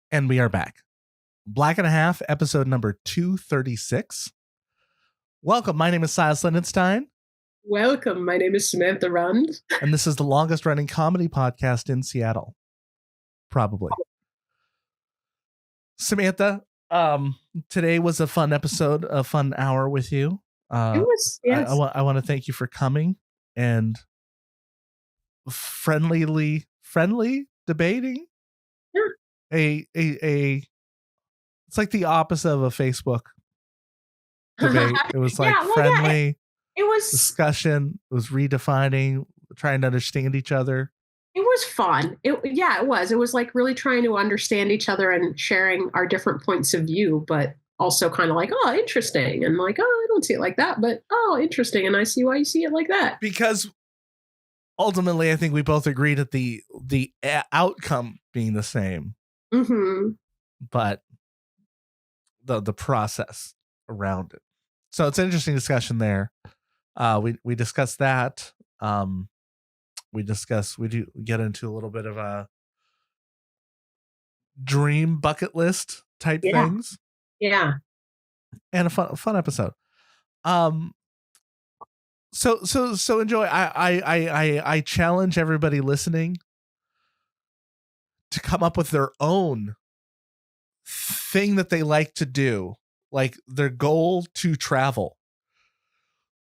And we are back. Black and a Half, episode number 236. Welcome. My name is Silas Lindenstein. Welcome. My name is Samantha Rund. And this is the longest running comedy podcast in Seattle. Probably. Samantha, today was a fun episode, a fun hour with you. It was, yes. I want to thank you for coming and friendly debating. Yeah. It's like the opposite of a Facebook debate. It was like friendly. It was discussion. It was redefining, trying to understand each other. It was fun. It was. It was like really trying to understand each other and sharing our different points of view, but also kind of like, oh, interesting. And like, oh, I don't see it like that, but oh, interesting. And I see why you see it like that. Because ultimately, I think we both agreed at the outcome being the same. Mm-hmm. But the process around it. So it's an interesting discussion there. We discussed that. We do get into a little bit of a dream bucket list type things. Yeah. And a fun episode. So enjoy. I challenge everybody listening to come up with their own thing that they like to do, like their goal to travel.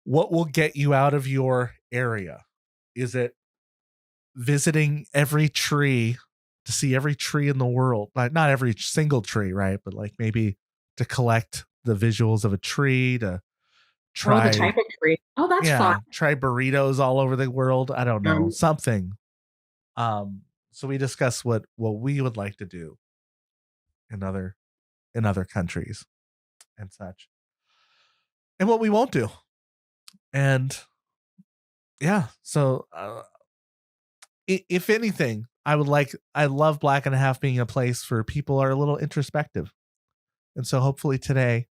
What will get you out of your area? Is it visiting every tree to see every tree in the world? Like not every single tree, right? But like maybe to collect the visuals of a tree, to try the type of tree. Oh, that's fun. Try burritos all over the world. I don't know, something. So we discuss what we would like to do in other countries and such, and what we won't do. And yeah, so if anything, I love Black and a Half being a place for people who are a little introspective. And so hopefully today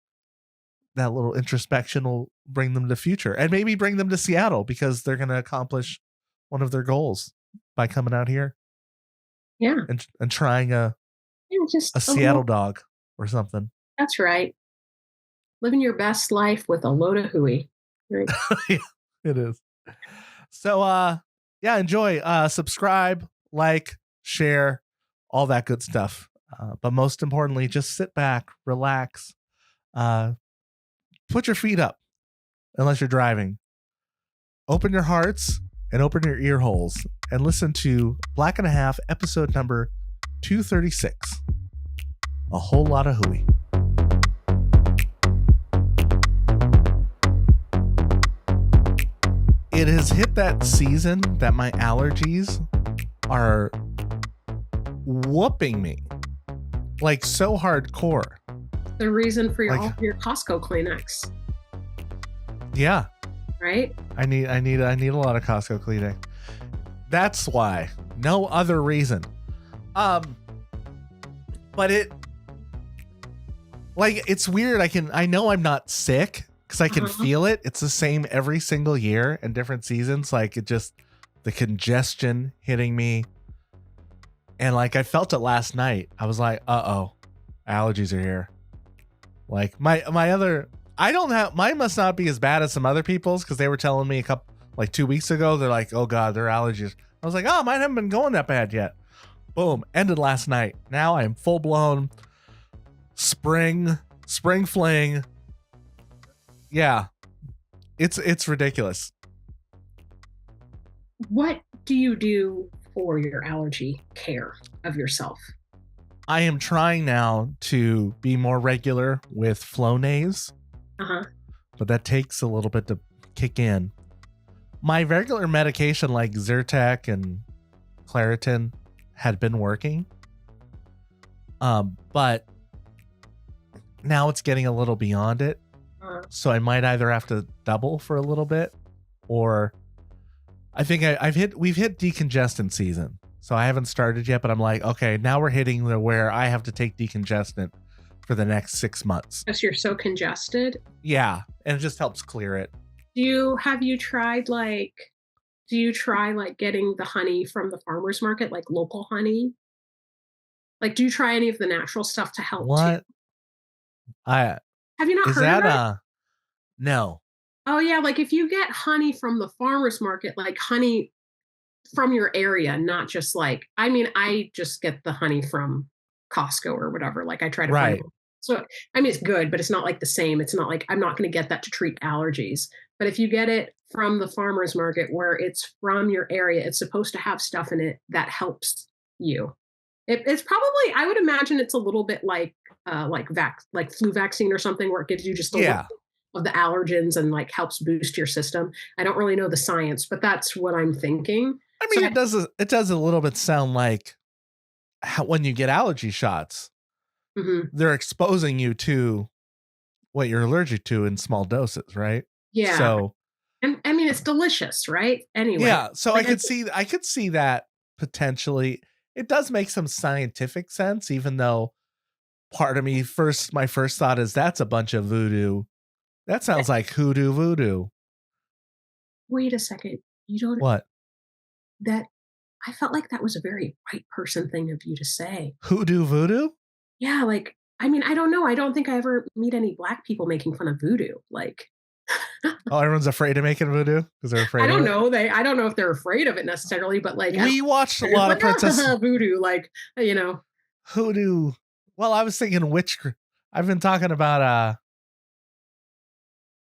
that little introspection will bring them to the future and maybe bring them to Seattle, because they're going to accomplish one of their goals by coming out here. Yeah. And trying a Seattle dog or something. That's right. Living your best life with a load of Hooey. Right. Yeah, it is. So, enjoy, subscribe, like, share, all that good stuff. But most importantly, just sit back, relax, put your feet up, unless you're driving. Open your hearts and open your ear holes and listen to Black and a Half, episode number 236. A whole lot of Hooey. It has hit that season that my allergies are whooping me, like so hardcore. The reason for all your Costco Kleenex. Yeah. Right? I need a lot of Costco Kleenex. That's why. No other reason. But it's weird. I know I'm not sick because I can feel it. It's the same every single year in different seasons. Like the congestion hitting me. And like I felt it last night. I was like, uh-oh, allergies are here. Like mine must not be as bad as some other people's, because they were telling me 2 weeks ago, they're like, oh God, their allergies. I was like, oh, mine haven't been going that bad yet. Boom, ended last night. Now I'm full blown spring fling. Yeah, it's ridiculous. What do you do for your allergy care of yourself? I am trying now to be more regular with Flonase. But that takes a little bit to kick in. My regular medication like Zyrtec and Claritin had been working. But now it's getting a little beyond it. So I might either have to double for a little bit, or I think we've hit decongestant season. So I haven't started yet, but I'm like, okay, now we're hitting where I have to take decongestant for the next 6 months. Because you're so congested? Yeah, and it just helps clear it. Do you try getting the honey from the farmer's market, like local honey? Like, do you try any of the natural stuff to help too? What? I Have you not is heard of that it? no. Oh yeah, like if you get honey from the farmer's market, like honey from your area, not just like, I mean, I just get the honey from Costco or whatever. Like I try to find. Right. So, I mean, it's good, but it's not like the same. It's not like I'm not going to get that to treat allergies. But if you get it from the farmer's market where it's from your area, it's supposed to have stuff in it that helps you. It's probably, I would imagine it's a little bit like flu vaccine or something where it gives you just a little Yeah. of the allergens and like helps boost your system. I don't really know the science, but that's what I'm thinking. I So mean, it does a little bit sound like how, when you get allergy shots, mhm. they're exposing you to what you're allergic to in small doses, right? Yeah. So And I mean, it's delicious, right? Anyway, yeah, so like I could see that potentially. It does make some scientific sense, even though part of me my first thought is that's a bunch of voodoo. That sounds like hoodoo voodoo. wait a second. You don't, What? that, I felt like that was a very white person thing of you to say. Hoodoo voodoo? Yeah. Like, I mean, I don't know. I don't think I ever meet any black people making fun of voodoo. Like, Oh, everyone's afraid of making voodoo because they're I afraid of don't it. know. I don't know if they're afraid of it necessarily, but like, We watched a it's lot of like, Princess voodoo, like, you know, Hoodoo. Well, I was thinking I've been talking about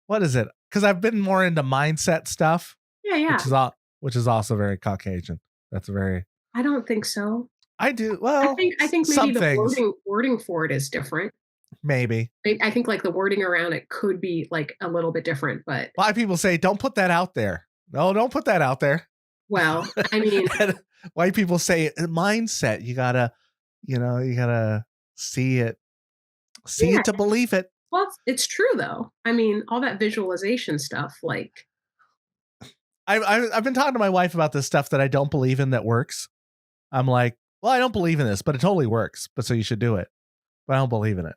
what is it? Because I've been more into mindset stuff, yeah, yeah. which is also very Caucasian. That's very I don't think so. I do well I think maybe some the things wording for it is different. maybe. I think like the wording around it could be like a little bit different, but Why people say don't put that out there. No, don't put that out there. well, I mean, And white people say mindset. You gotta see it, yeah, to believe it. well, it's true though. I mean, all that visualization stuff, like, I've been talking to my wife about this stuff that I don't believe in that works. I'm like, well, I don't believe in this, but it totally works. But so you should do it. But I don't believe in it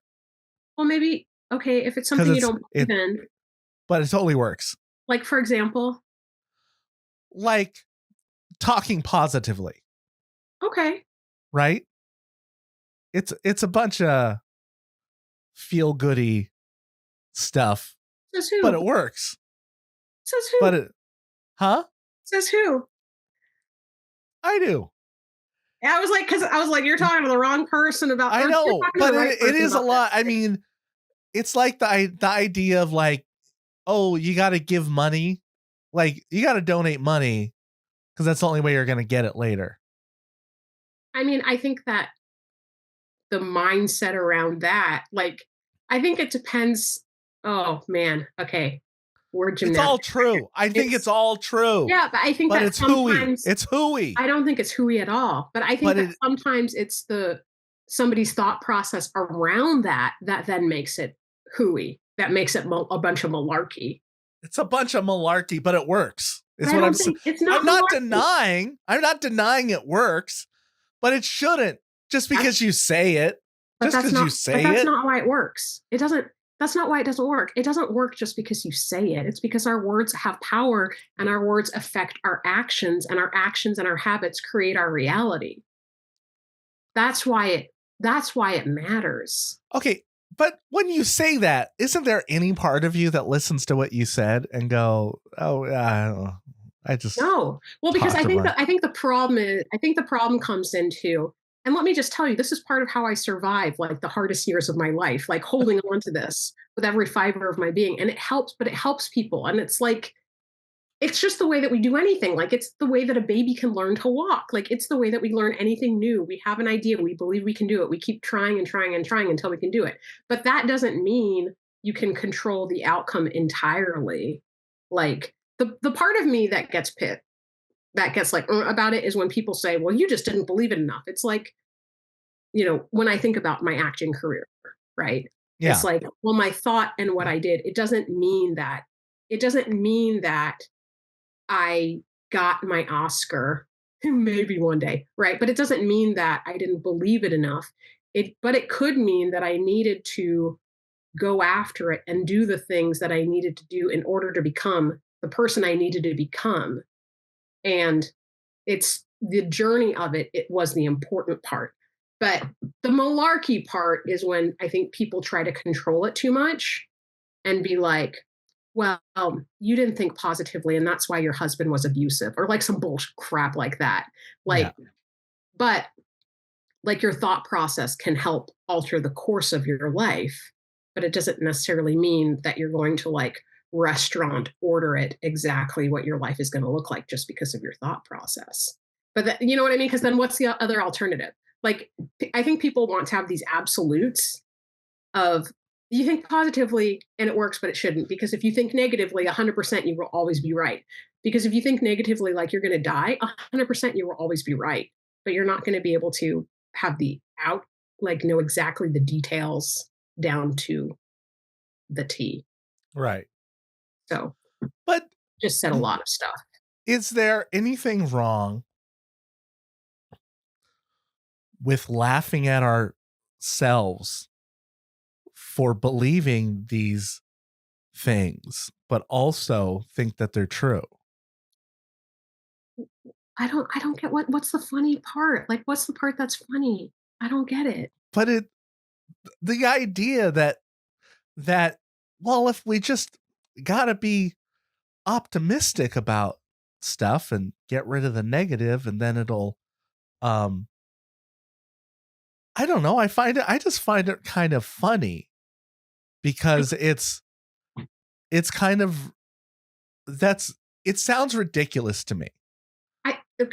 well, maybe okay, if it's because something you don't believe in, but it totally works. like for example, Like talking positively, okay, right? It's a bunch of feel goody stuff, says but who? it works. Says But who? it, huh? Says who? I do. I was like, because I was like, you're talking to the wrong person about. I Or you're know, talking to but the right it person is a about this. lot. I mean, it's like the idea of like, oh, you got to give money, like you got to donate money because that's the only way you're going to get it later. I mean, I think that the mindset around that, like, I think it depends. Oh man, okay, word It's all gymnastics. true. I think it's all true. Yeah, but I think But that it's hooey. sometimes It's hooey. I don't think it's hooey at all. But I think But that sometimes it's the somebody's thought process around that that then makes it hooey. That makes it a bunch of malarkey. it's a bunch of malarkey, but it works. But Is I what don't think it's not I'm not malarkey. denying. I'm not denying it works, but it shouldn't. Just because you say it. But Just that's because you not. say But that's it. not why it works. It doesn't. That's not why it doesn't work. It doesn't work just because you say it. It's because our words have power and our words affect our actions, and our actions and our habits create our reality. That's why it. That's why it matters. Okay, but when you say that, isn't there any part of you that listens to what you said and go, "Oh, I don't know. I just No. Well, because talked to my." I think the problem is I think the problem comes into, and let me just tell you, this is part of how I survive like the hardest years of my life, like holding on to this with every fiber of my being. And it helps, but it helps people. And it's like it's just the way that we do anything. Like it's the way that a baby can learn to walk. Like it's the way that we learn anything new. We have an idea, we believe we can do it. We keep trying and trying and trying until we can do it. But that doesn't mean you can control the outcome entirely. Like the part of me that gets pit that gets like about it is when people say, "Well, you just didn't believe it enough." It's like, when I think about my acting career, right? Yeah. It's like, well, my thought and what I did, it doesn't mean that I got my Oscar, maybe one day, right? But it doesn't mean that I didn't believe it enough. But it could mean that I needed to go after it and do the things that I needed to do in order to become the person I needed to become. And it's the journey of it. It was the important part. But the malarkey part is when I think people try to control it too much and be like, well, you didn't think positively, and that's why your husband was abusive, or like some bullshit crap like that. Yeah. Like, but like your thought process can help alter the course of your life, but it doesn't necessarily mean that you're going to like restaurant order it exactly what your life is going to look like just because of your thought process. But that, you know what I mean? Because then what's the other alternative? Like, I think people want to have these absolutes of you think positively and it works, but it shouldn't. Because if you think negatively, 100% you will always be right. Because if you think negatively, like you're going to die, 100% you will always be right. But you're not going to be able to have the out, like know exactly the details down to the T. Right. So, but just said a lot of stuff. Is there anything wrong with laughing at ourselves for believing these things, but also think that they're true? I don't get what's the funny part? Like, what's the part that's funny? I don't get it. But the idea that, well, if we just gotta be optimistic about stuff and get rid of the negative, and then it'll, I don't know. I just find it kind of funny because it's kind of, it sounds ridiculous to me.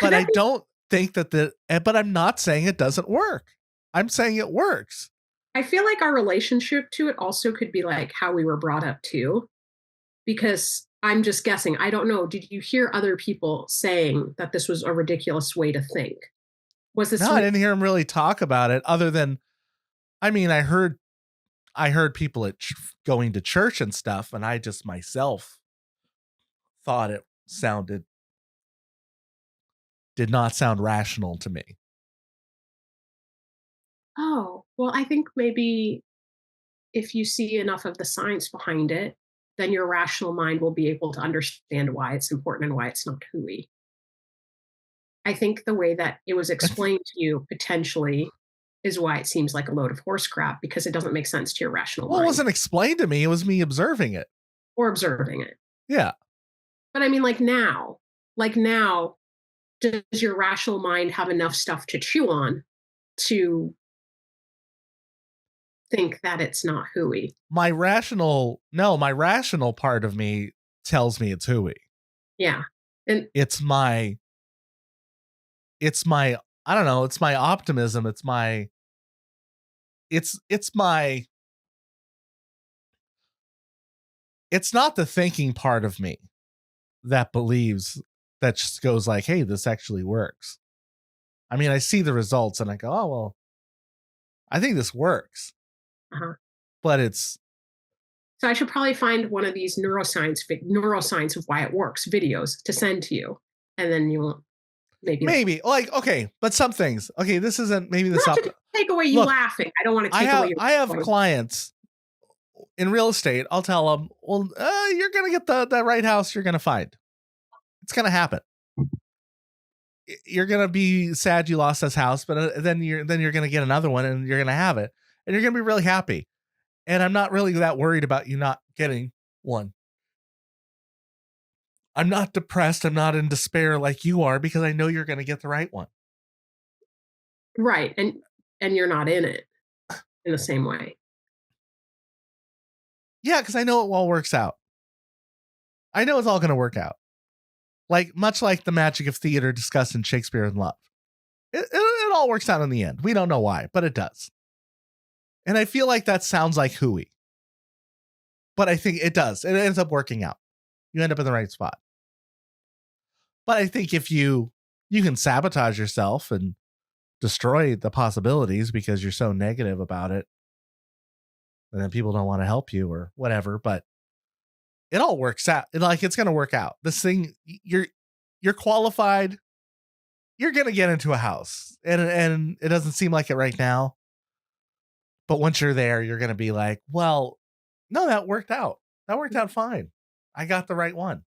But I don't think but I'm not saying it doesn't work. I'm saying it works. I feel like our relationship to it also could be like how we were brought up too, because I'm just guessing. I don't know. Did you hear other people saying that this was a ridiculous way to think? Was this? No, I didn't hear him really talk about it other than, I mean, I heard people at going to church and stuff, and I just myself thought it did not sound rational to me. Oh, well, I think maybe if you see enough of the science behind it, then your rational mind will be able to understand why it's important and why it's not hooey. I think the way that it was explained to you potentially is why it seems like a load of horse crap, because it doesn't make sense to your rational mind. Well, it wasn't explained to me. It was me observing it. Or observing it. Yeah. But I mean, like now, does your rational mind have enough stuff to chew on to think that it's not hooey? My rational part of me tells me it's hooey. Yeah. And it's my I don't know, it's my optimism, it's my it's not the thinking part of me that believes, that just goes like, hey, this actually works. I mean, I see the results and I go, oh, well, I think this works. But it's, so I should probably find one of these neuroscience of why it works videos to send to you, and then you will maybe like, okay, but some things, okay, this isn't maybe this not to take away you laughing. I don't want to take away. I have clients in real estate. I'll tell them, well, you're gonna get the right house. You're gonna find. It's gonna happen. You're gonna be sad you lost this house, but then you're gonna get another one, and you're gonna have it, and you're gonna be really happy. And I'm not really that worried about you not getting one. I'm not depressed. I'm not in despair like you are, because I know you're gonna get the right one. Right, and you're not in it in the same way. Yeah, because I know it all works out. I know it's all gonna work out. Like, much like the magic of theater discussed in Shakespeare in Love. It all works out in the end. We don't know why, but it does. And I feel like that sounds like hooey. But I think it does. It ends up working out. You end up in the right spot. But I think if you can sabotage yourself and destroy the possibilities because you're so negative about it, and then people don't want to help you or whatever, but it all works out. It's going to work out. This thing, you're qualified. You're going to get into a house, and it doesn't seem like it right now. But once you're there, you're going to be like, well, no, that worked out. That worked out fine. I got the right one.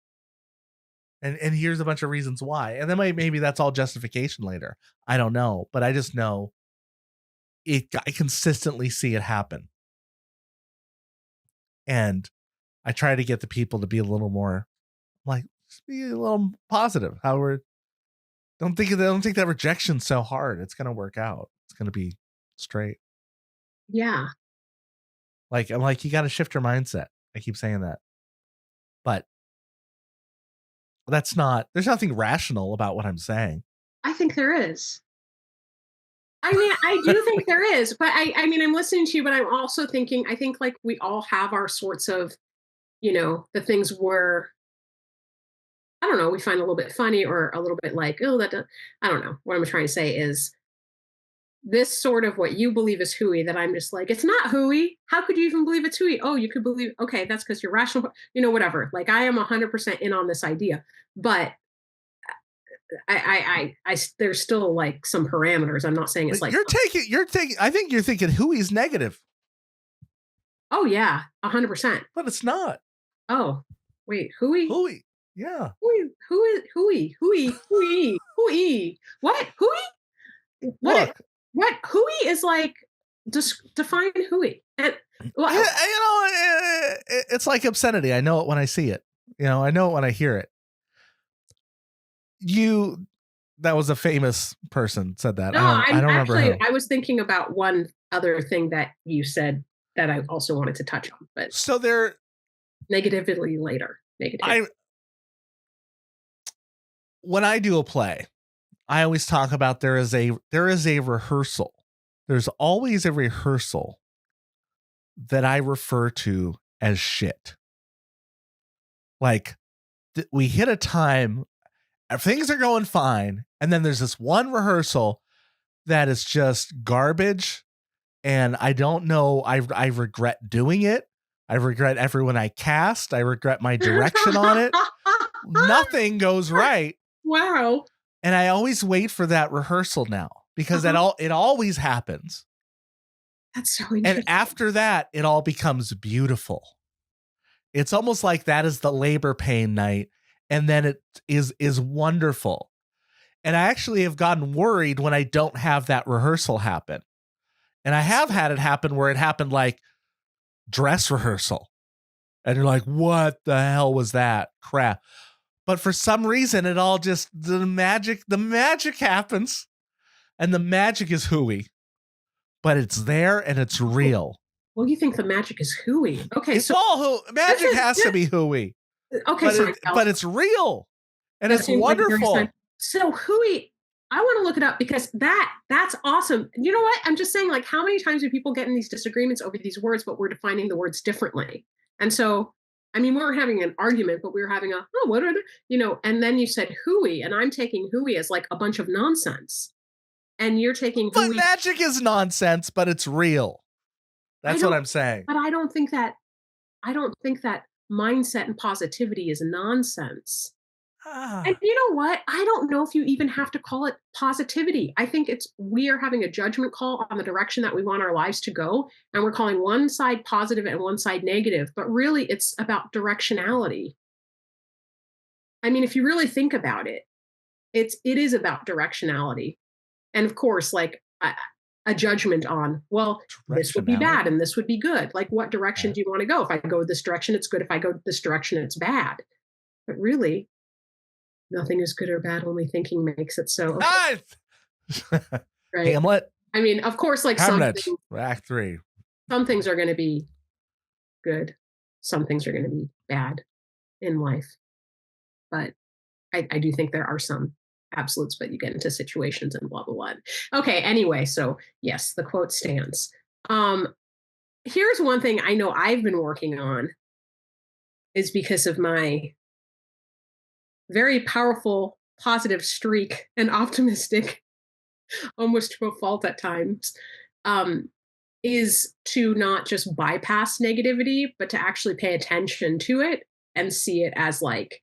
And here's a bunch of reasons why. And then maybe that's all justification later. I don't know. But I just know I consistently see it happen. And I try to get the people to be a little more like, just be a little positive. Don't think that rejection's so hard. It's gonna work out. It's gonna be straight. Yeah. Like, I'm like, you got to shift your mindset. I keep saying that, but there's nothing rational about what I'm saying. I think there is. I mean, I do think there is, but I mean, I'm listening to you, but I'm also thinking, I think like we all have our sorts of, the things where, I don't know, we find a little bit funny or a little bit like, oh, I don't know. What I'm trying to say is this sort of what you believe is hooey that I'm just like, it's not hooey. How could you even believe it's hooey? Oh, you could believe, okay, that's because you're rational, whatever. Like I am 100% in on this idea, but I there's still like some parameters. I'm not saying it's like I think you're thinking hooey's negative. Oh yeah, 100%. But it's not. Oh, wait, hooey? Hooey. Yeah. Hooey. What? Hooey? What? Hooey is like, just define hooey. And well, it's like obscenity. I know it when I see it. I know it when I hear it. That was a famous person said that. No, I don't remember who. I was thinking about one other thing that you said that I also wanted to touch on, but so they're negatively later. When I do a play, I always talk about there is a rehearsal. There's always a rehearsal that I refer to as shit. Like we hit a time, things are going fine, and then there's this one rehearsal that is just garbage, and I don't know. I regret doing it. I regret everyone I cast. I regret my direction on it. Nothing goes right. Wow. And I always wait for that rehearsal now because it always happens. That's so interesting. And after that, it all becomes beautiful. It's almost like that is the labor pain night. And then it is wonderful. And I actually have gotten worried when I don't have that rehearsal happen. And I have had it happen where it happened like dress rehearsal. And you're like, what the hell was that crap? But for some reason, it all just, the magic happens. And the magic is hooey. But it's there and it's real. Well, you think the magic is hooey. Okay. It's all magic has to be hooey. Okay. But it's real. And it's wonderful. Like so hooey, I want to look it up because that's awesome. You know what? I'm just saying, like, how many times do people get in these disagreements over these words, but we're defining the words differently? And so, I mean, we were having an argument, but we were having what are the, and then you said hooey, and I'm taking hooey as like a bunch of nonsense. And you're taking hooey. But magic is nonsense, but it's real. That's what I'm saying. But I don't think that mindset and positivity is nonsense. And you know what? I don't know if you even have to call it positivity. I think we are having a judgment call on the direction that we want our lives to go. And we're calling one side positive and one side negative. But really, it's about directionality. I mean, if you really think about it, it is about directionality. And of course, like a judgment on, well, this would be bad and this would be good. Like, what direction do you want to go? If I go this direction, it's good. If I go this direction, it's bad. But really, nothing is good or bad. Only thinking makes it so. Okay. Right. Hamlet. I mean, of course, like Act 3. Some things are going to be good. Some things are going to be bad in life. But I do think there are some absolutes, but you get into situations and blah, blah, blah. Okay. Anyway, so yes, the quote stands. Here's one thing I know I've been working on is because of my very powerful, positive streak and optimistic, almost to a fault at times, is to not just bypass negativity, but to actually pay attention to it and see it as like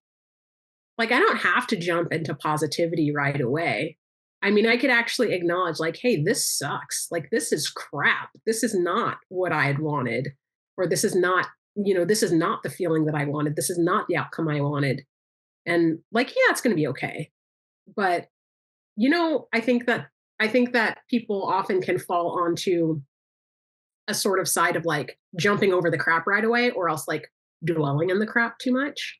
I don't have to jump into positivity right away. I mean, I could actually acknowledge like, hey, this sucks. Like, this is crap. This is not what I had wanted, or this is not, this is not the feeling that I wanted. This is not the outcome I wanted. And like, yeah, it's going to be okay. But, I think that I think that people often can fall onto a sort of side of like jumping over the crap right away, or else like dwelling in the crap too much.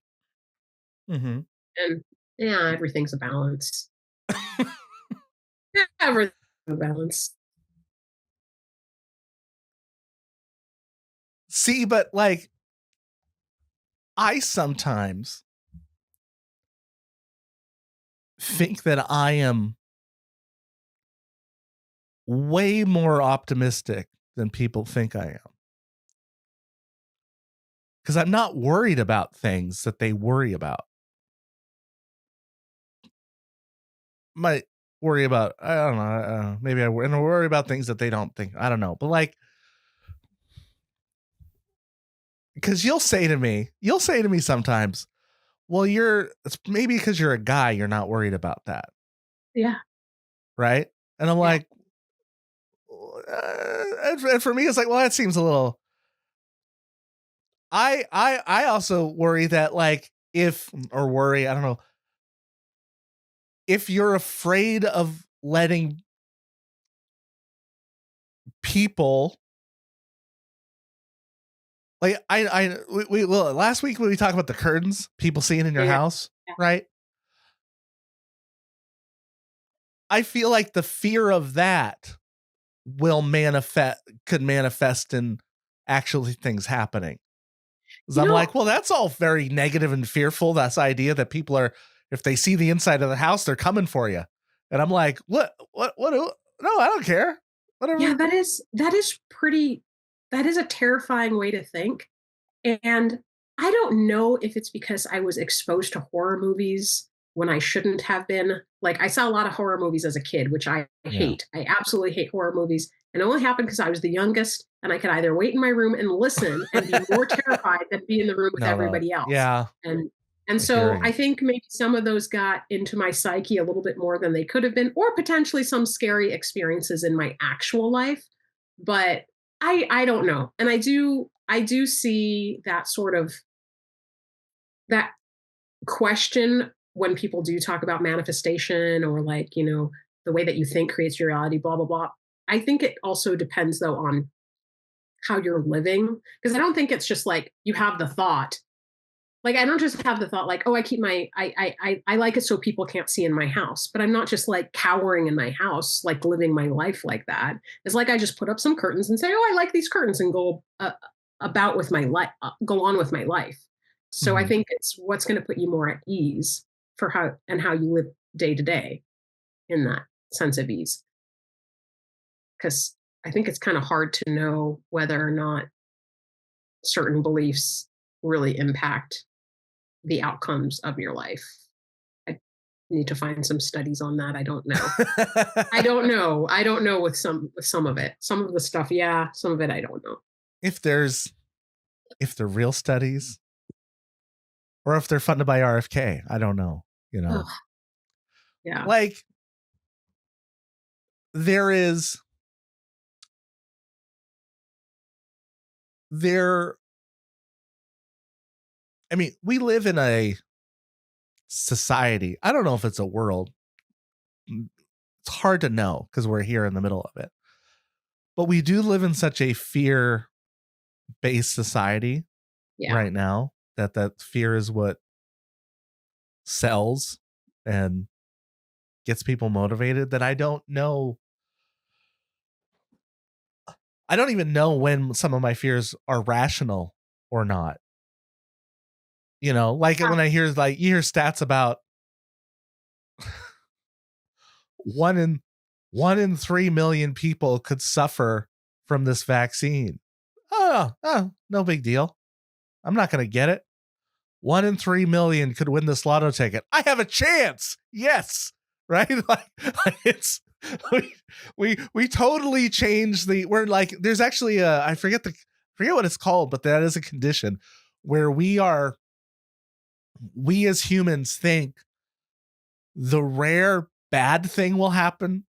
Mm-hmm. And yeah, everything's a balance. Yeah, everything's a balance. See, but like, I sometimes think that I am way more optimistic than people think I am. Because I'm not worried about things that they worry about. Might worry about, I don't know, maybe I worry about things that they don't think. I don't know. But like, because you'll say to me sometimes, well, it's maybe because you're a guy, you're not worried about that. Yeah. Right. And I'm like, and for me, it's like, well, that seems a little. I also worry that like I don't know, if you're afraid of letting people like we last week when we talked about the curtains, people seeing in your house, right? I feel like the fear of that could manifest in actually things happening. Because I'm like, well, that's all very negative and fearful. That's the idea that people are, if they see the inside of the house, they're coming for you. And I'm like, what, no, I don't care. Whatever. Yeah, that is a terrifying way to think. And I don't know if it's because I was exposed to horror movies when I shouldn't have been. Like, I saw a lot of horror movies as a kid, which I hate. I absolutely hate horror movies. And it only happened because I was the youngest and I could either wait in my room and listen and be more terrified than be in the room with everybody else. Yeah. And so I think maybe some of those got into my psyche a little bit more than they could have been, or potentially some scary experiences in my actual life. But I don't know. And I do see that sort of that question when people do talk about manifestation, or like, the way that you think creates your reality, blah, blah, blah. I think it also depends though on how you're living. Because I don't think it's just like you have the thought. Like, I don't just have the thought like, oh, I keep I like it so people can't see in my house, but I'm not just like cowering in my house, like living my life like that. It's like, I just put up some curtains and say, oh, I like these curtains, and go about with my life, go on with my life. So I think it's what's going to put you more at ease for how you live day to day in that sense of ease. Because I think it's kind of hard to know whether or not certain beliefs really impact the outcomes of your life. I need to find some studies on that. I don't know. I don't know with some of it. Some of the stuff, yeah. Some of it, I don't know. If they're real studies, or if they're funded by RFK, I don't know. Ugh. Yeah. Like, I mean, we live in a society. I don't know if it's a world. It's hard to know because we're here in the middle of it. But we do live in such a fear-based society right now that fear is what sells and gets people motivated, that I don't know. I don't even know when some of my fears are rational or not. Like when I hear, like, you hear stats about 1 in 3 million people could suffer from this vaccine. Oh, no big deal. I'm not going to get it. 1 in 3 million could win this lotto ticket. I have a chance. Yes. Right. Like it's, we totally changed we're like, there's actually I forget what it's called, but that is a condition where we as humans think the rare bad thing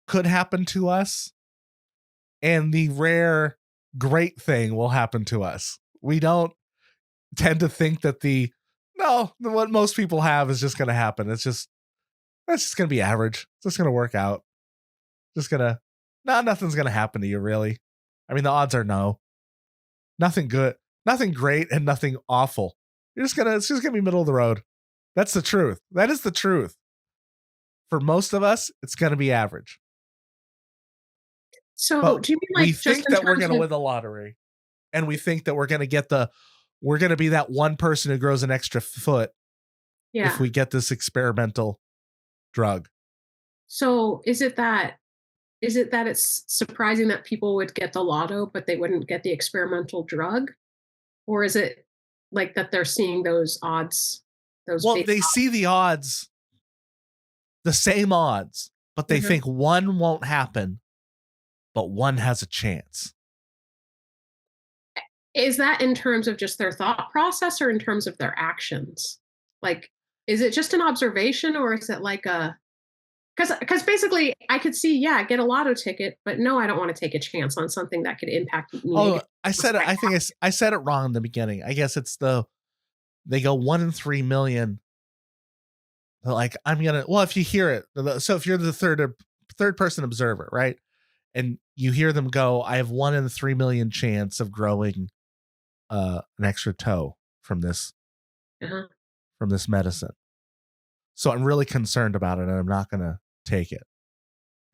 could happen to us, and the rare great thing will happen to us. We don't tend to think that what most people have is just going to happen. That's just going to be average. It's just going to work out. just gonna, no, nothing's gonna happen to you, really. I mean, the odds are no. Nothing good, nothing great, and nothing awful. It's just gonna be middle of the road. That's the truth. That is the truth. For most of us, it's gonna be average. So But do you mean we like just think in that we're terms gonna of, win the lottery, and we think that we're gonna be that one person who grows an extra foot yeah. if we get this experimental drug. So is it that it's surprising that people would get the lotto, but they wouldn't get the experimental drug? Or is it like that they're seeing those odds, those Well, base they see the odds, the same odds, but they odds? think one won't happen, but one has a chance. Is that in terms of just their thought process or in terms of their actions? Like, is it just an observation or is it like a, because basically I could see, yeah, get a lotto ticket, but no, I don't want to take a chance on something that could impact me Oh, negatively. I said it. I think I said it wrong in the beginning. I guess it's they go 1 in 3 million. They're like, if you hear it, so if you're the third person observer, right? And you hear them go, I have 1 in 3 million chance of growing an extra toe from this Uh-huh. medicine. So I'm really concerned about it and I'm not going to take it.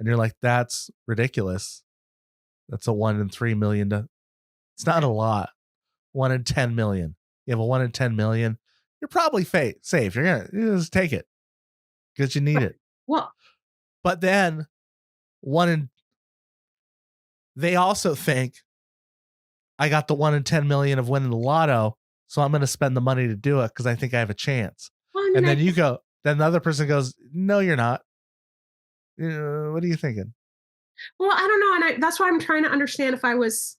And you're like, that's ridiculous. That's a 1 in 3 million. It's not a lot. 1 in 10 million. You have a 1 in 10 million. You're probably safe. You're going to just take it because you need it. Well, But then they also think I got the 1 in 10 million of winning the lotto. So I'm going to spend the money to do it because I think I have a chance. well, I mean, And then then the other person goes, no, you're not. What are you thinking? well, I don't know. And that's why I'm trying to understand if I was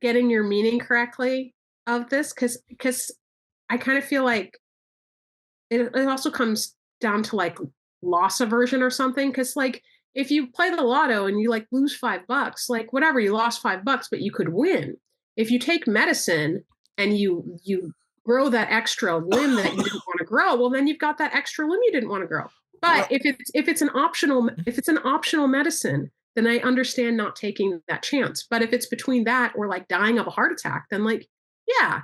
getting your meaning correctly of this. Cause I kind of feel like it also comes down to like loss aversion or something. Cause like if you play the lotto and you like lose $5, like whatever, you lost $5, but you could win. If you take medicine and you grow that extra limb that you didn't want to grow, well, then you've got that extra limb you didn't want to grow. But if it's an optional medicine, then I understand not taking that chance. But if it's between that or like dying of a heart attack, then like, yeah,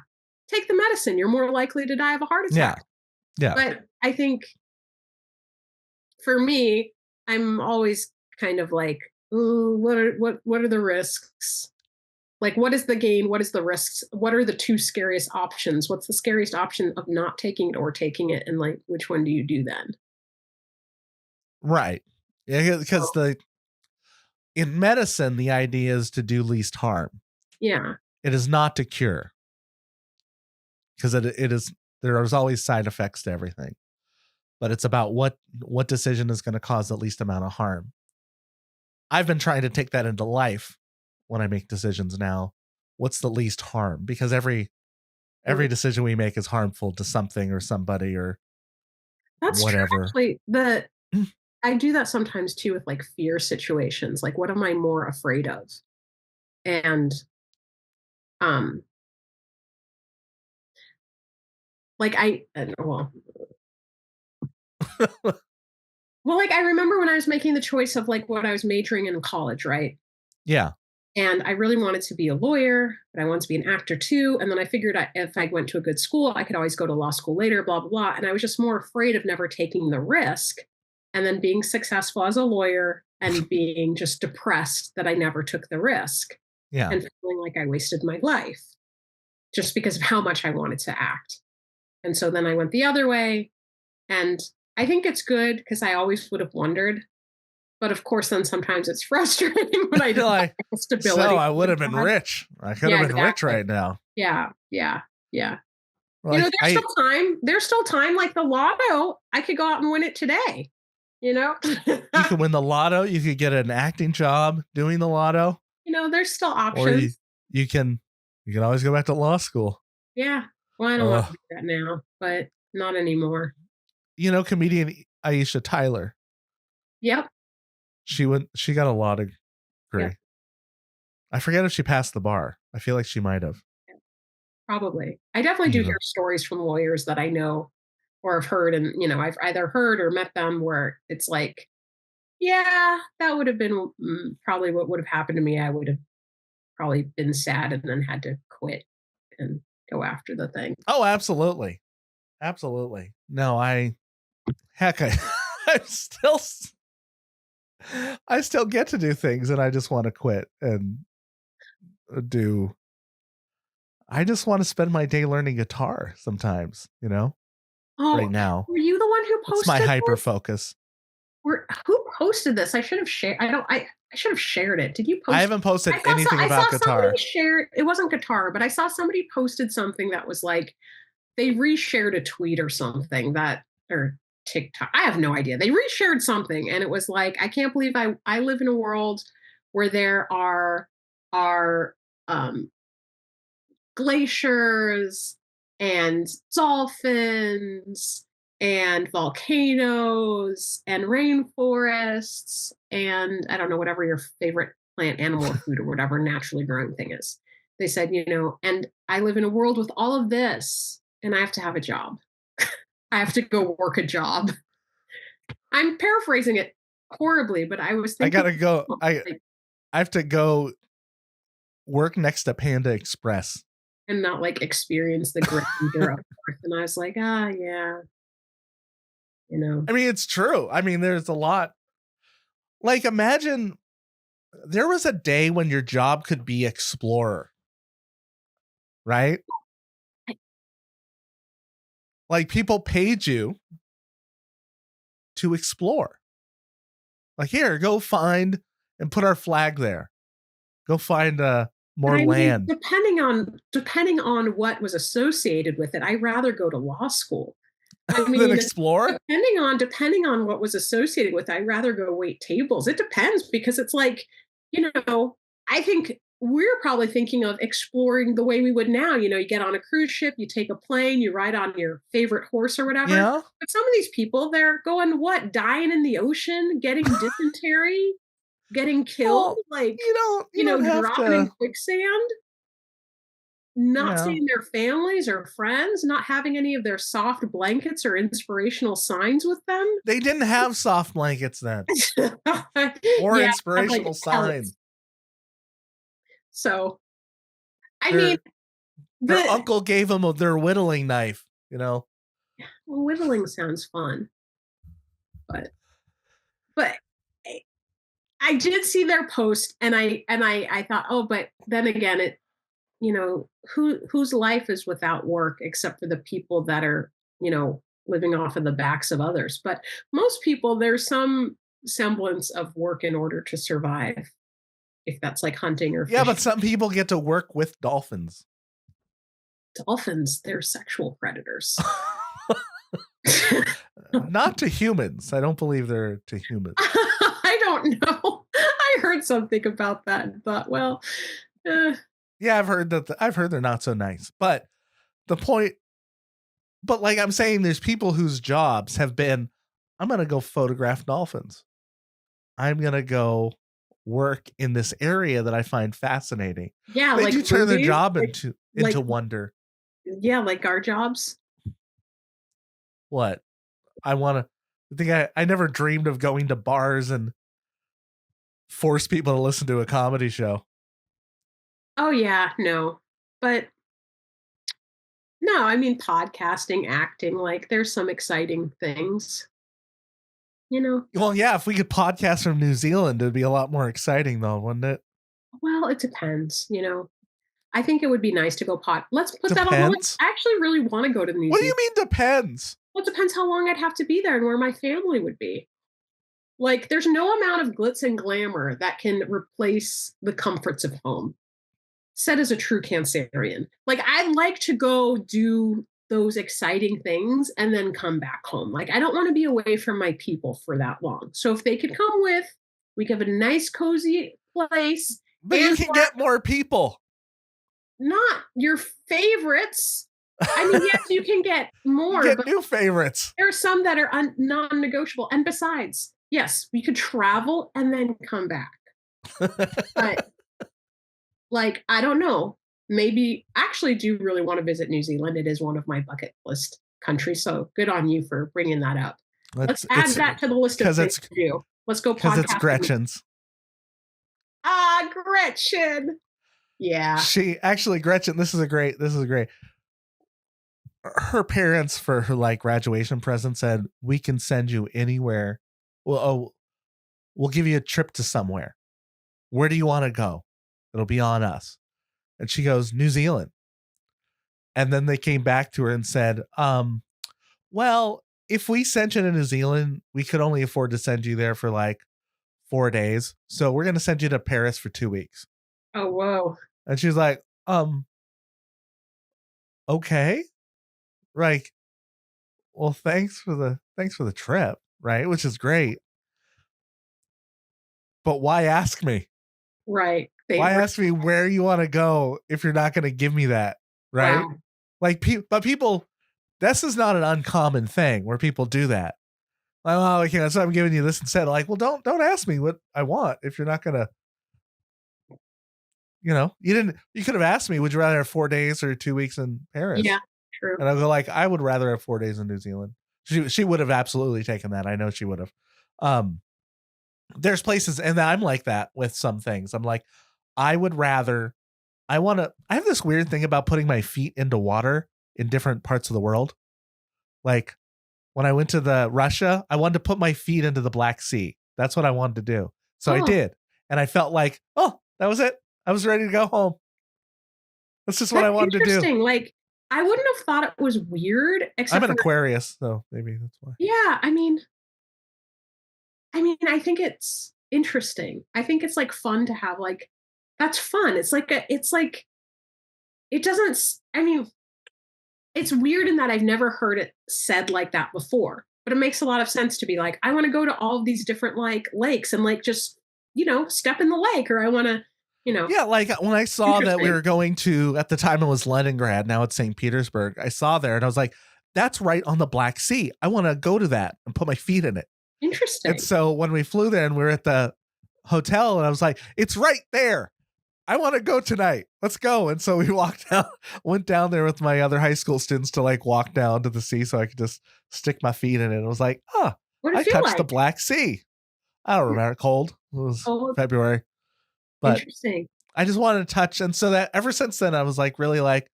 take the medicine. You're more likely to die of a heart attack. Yeah. But I think for me, I'm always kind of like, ooh, what are the risks? Like, what is the gain? What is the risks? What are the two scariest options? What's the scariest option of not taking it or taking it? And like, which one do you do then? Right. Yeah, because in medicine, the idea is to do least harm. Yeah. It is not to cure. Because there's always side effects to everything. But it's about what decision is going to cause the least amount of harm. I've been trying to take that into life when I make decisions now. What's the least harm? Because every decision we make is harmful to something or somebody or That's whatever. True, actually, I do that sometimes too with like fear situations. Like, what am I more afraid of? And like well, like I remember when I was making the choice of like what I was majoring in college, right? Yeah. And I really wanted to be a lawyer, but I wanted to be an actor too. And then I figured if I went to a good school, I could always go to law school later, blah, blah, blah. And I was just more afraid of never taking the risk and then being successful as a lawyer and being just depressed that I never took the risk. Yeah. And feeling like I wasted my life just because of how much I wanted to act. And so then I went the other way. And I think it's good because I always would have wondered. But of course, then sometimes it's frustrating when I don't like, have stability. So I would have been rich. I could have been rich right now. Yeah. Like, There's still time. Like the lotto, I could go out and win it today. You could win the lotto. You could get an acting job doing the lotto. There's still options. Or you can always go back to law school. Yeah. Well, I don't want to do that now, but not anymore. Comedian Aisha Tyler. Yep. She got a law degree. Yep. I forget if she passed the bar. I feel like she might have. Probably. I definitely do hear stories from lawyers that I know or have heard. And, I've either heard or met them where it's like, Yeah, that would have been probably what would have happened to me. I would have probably been sad and then had to quit and go after the thing. Oh, absolutely. Absolutely. No, heck, I still get to do things and I just want to quit and do. I just want to spend my day learning guitar sometimes, Oh, right now. were you the one who It's posted my this? hyper focus. Who posted this? I should have shared. I should have shared it. Did you post? I haven't posted anything I about saw guitar. somebody shared. It wasn't guitar, but I saw somebody posted something that was like they reshared a tweet or something or TikTok. I have no idea. They reshared something, and it was like, I can't believe I live in a world where there are glaciers and dolphins and volcanoes and rainforests and I don't know, whatever your favorite plant, animal, or food or whatever naturally growing thing is. They said, and I live in a world with all of this and I have to have a job. I have to go work a job. I'm paraphrasing it horribly, but I was thinking I gotta go. I have to go work next to Panda Express and not like experience the grandeur of Earth. And I was like, yeah. I mean, it's true. I mean, there's a lot. Like, imagine there was a day when your job could be explorer, right? Like, people paid you to explore. Like, here, go find and put our flag there. Go find more land. Depending on what was associated with it, I'd rather go to law school. I mean, than explore? Depending on what was associated with it, I'd rather go wait tables. It depends because it's like, I think we're probably thinking of exploring the way we would now. You get on a cruise ship, you take a plane, you ride on your favorite horse or whatever. Yeah. But some of these people, they're going, dying in the ocean, getting dysentery, getting killed, you don't have dropping to... in quicksand, not seeing their families or friends, not having any of their soft blankets or inspirational signs with them. They didn't have soft blankets then. Or inspirational signs. So, mean, their uncle gave them their whittling knife, Well, whittling sounds fun. But I did see their post and I thought, oh, but then again, it, whose life is without work except for the people that are, living off of the backs of others. But most people, there's some semblance of work in order to survive. If that's like hunting or fishing. Yeah, but some people get to work with dolphins. Dolphins, they're sexual predators. Not to humans. I don't believe they're to humans. I don't know. I heard something about that and thought, well, yeah, I've heard they're not so nice. But the point, like I'm saying, there's people whose jobs have been, I'm going to go photograph dolphins. I'm going to go work in this area that I find fascinating. Yeah, they do turn their job into wonder. Yeah, like our jobs. What? I never dreamed of going to bars and force people to listen to a comedy show. Oh yeah, no. But no, I mean podcasting, acting, like there's some exciting things. Well, yeah, if we could podcast from New Zealand, it'd be a lot more exciting though, wouldn't it? Well, it depends, I think it would be nice to go let's put that on the list. I actually really want to go to New Zealand. What do you mean depends? Well, it depends how long I'd have to be there and where my family would be. Like, there's no amount of glitz and glamour that can replace the comforts of home. Said as a true Cancerian. Like, I'd like to go do those exciting things and then come back home. Like, I don't want to be away from my people for that long. So if they could come with, we could have a nice, cozy place. But you can get more people. Not your favorites. I mean, yes, you can get more. But new favorites. There are some that are non-negotiable. And besides, yes, we could travel and then come back. But, like, I don't know. Maybe, actually, do really want to visit New Zealand. It is one of my bucket list countries. So good on you for bringing that up. Let's add that to the list of things to do. Let's go Because it's podcast. Gretchen's. Ah, Gretchen. Yeah. Gretchen, this is great. Her parents for her like graduation present said, we can send you anywhere. We'll give you a trip to somewhere. Where do you want to go? It'll be on us. And she goes, New Zealand. And then they came back to her and said, well, if we sent you to New Zealand, we could only afford to send you there for like 4 days. So we're going to send you to Paris for 2 weeks. Oh, whoa. And she's like, okay. Like, well, thanks for the trip, right? Which is great. But why ask me? Right. Why ask me where you want to go if you're not going to give me that, right? Wow. Like, but people, this is not an uncommon thing where people do that. Like, oh, okay, so I'm giving you this instead. Like, well, don't ask me what I want if you're not gonna, you could have asked me, would you rather have 4 days or 2 weeks in Paris? Yeah, true. And I'll go like, I would rather have 4 days in New Zealand. She would have absolutely taken that. I know she would have. There's places, and I'm like that with some things. I'm like, I have this weird thing about putting my feet into water in different parts of the world. Like when I went to Russia, I wanted to put my feet into the Black Sea. That's what I wanted to do. So I did. And I felt like, oh, that was it. I was ready to go home. That's just what I wanted to do. Interesting. Like, I wouldn't have thought it was weird. I'm an Aquarius, so maybe that's why. Yeah, I mean, I think it's interesting. I think it's like fun to have like, that's fun. It's like, it doesn't, it's weird in that I've never heard it said like that before, but it makes a lot of sense to be like, I want to go to all of these different like lakes and like just, step in the lake, or I want to, Yeah, like when I saw that we were going to, at the time it was Leningrad, now it's St. Petersburg. I saw there and I was like, that's right on the Black Sea. I want to go to that and put my feet in it. Interesting. And so when we flew there and we were at the hotel and I was like, it's right there. I want to go tonight. Let's go. And so we went down there with my other high school students to like walk down to the sea so I could just stick my feet in it. And I was like, I touched the Black Sea. I don't remember. Cold. It was February. But interesting. I just wanted to touch. And so that ever since then, I was like, really like,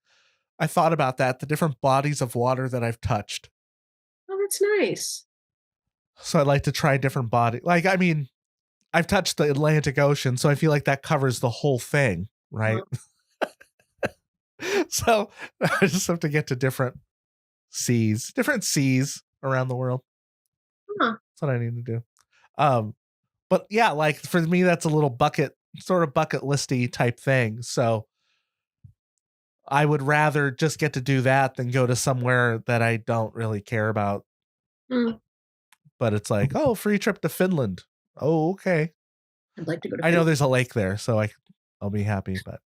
I thought about that, the different bodies of water that I've touched. Oh, that's nice. So I'd like to try different body. Like, I mean, I've touched the Atlantic Ocean, so I feel like that covers the whole thing, right? So I just have to get to different seas around the world. That's what I need to do. But yeah, like for me, that's a little bucket listy type thing. So I would rather just get to do that than go to somewhere that I don't really care about. But it's like, oh, free trip to Finland. Oh, okay. I'd like to go to Finland. I know there's a lake there, so I'll be happy, but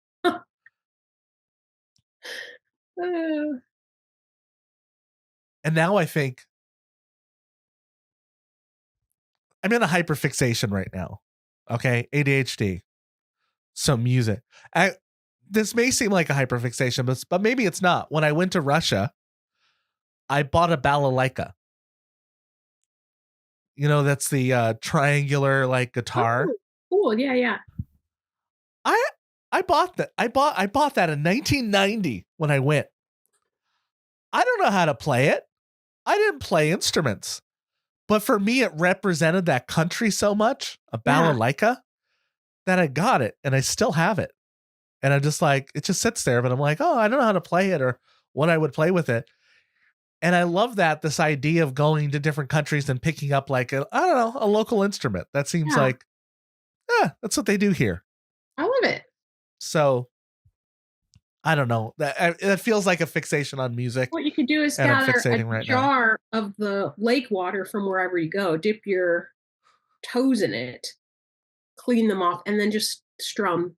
and now I think I'm in a hyperfixation right now. Okay, ADHD. So music. This may seem like a hyperfixation, but maybe it's not. When I went to Russia, I bought a balalaika. That's the triangular like guitar. Oh, cool. Yeah. I bought that. I bought that in 1990 when I went. I don't know how to play it. I didn't play instruments. But for me, it represented that country so much, a balalaika, that I got it and I still have it. And I'm just like, it just sits there, but I'm like, oh, I don't know how to play it or what I would play with it. And I love this idea of going to different countries and picking up like, a local instrument. That seems like, that's what they do here. I love it. So I don't know. That feels like a fixation on music. What you could do is gather a jar of the lake water from wherever you go, dip your toes in it, clean them off, and then just strum.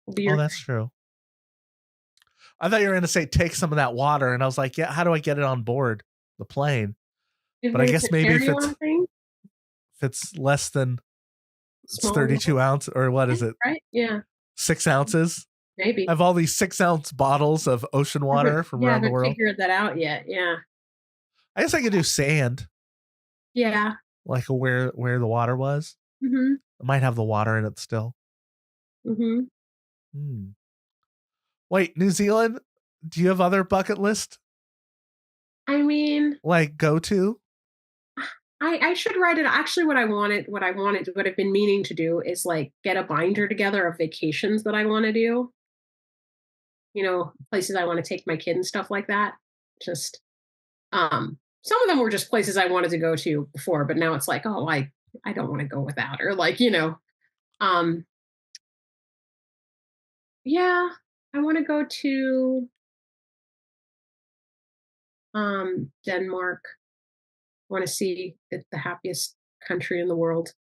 Oh, that's true. I thought you were going to say take some of that water, and I was like, yeah, how do I get it on board the plane? But I guess maybe if it's less than it's 32 ounces, or what is it? Right? Yeah. 6 ounces. Maybe. I have all these 6-ounce bottles of ocean water from around the world. I haven't figured that out yet. Yeah. I guess I could do sand. Yeah. like where the water was. Mm-hmm. It might have the water in it still. Mm-hmm. Wait, New Zealand? Do you have other bucket list I mean, like go to? I should write it. Actually, what I've been meaning to do is like get a binder together of vacations that I want to do. You know, places I want to take my kid and stuff like that. Just some of them were just places I wanted to go to before, but now it's like, oh, I don't want to go without, or like, um yeah, I want to go to Denmark. I want to see it's the happiest country in the world.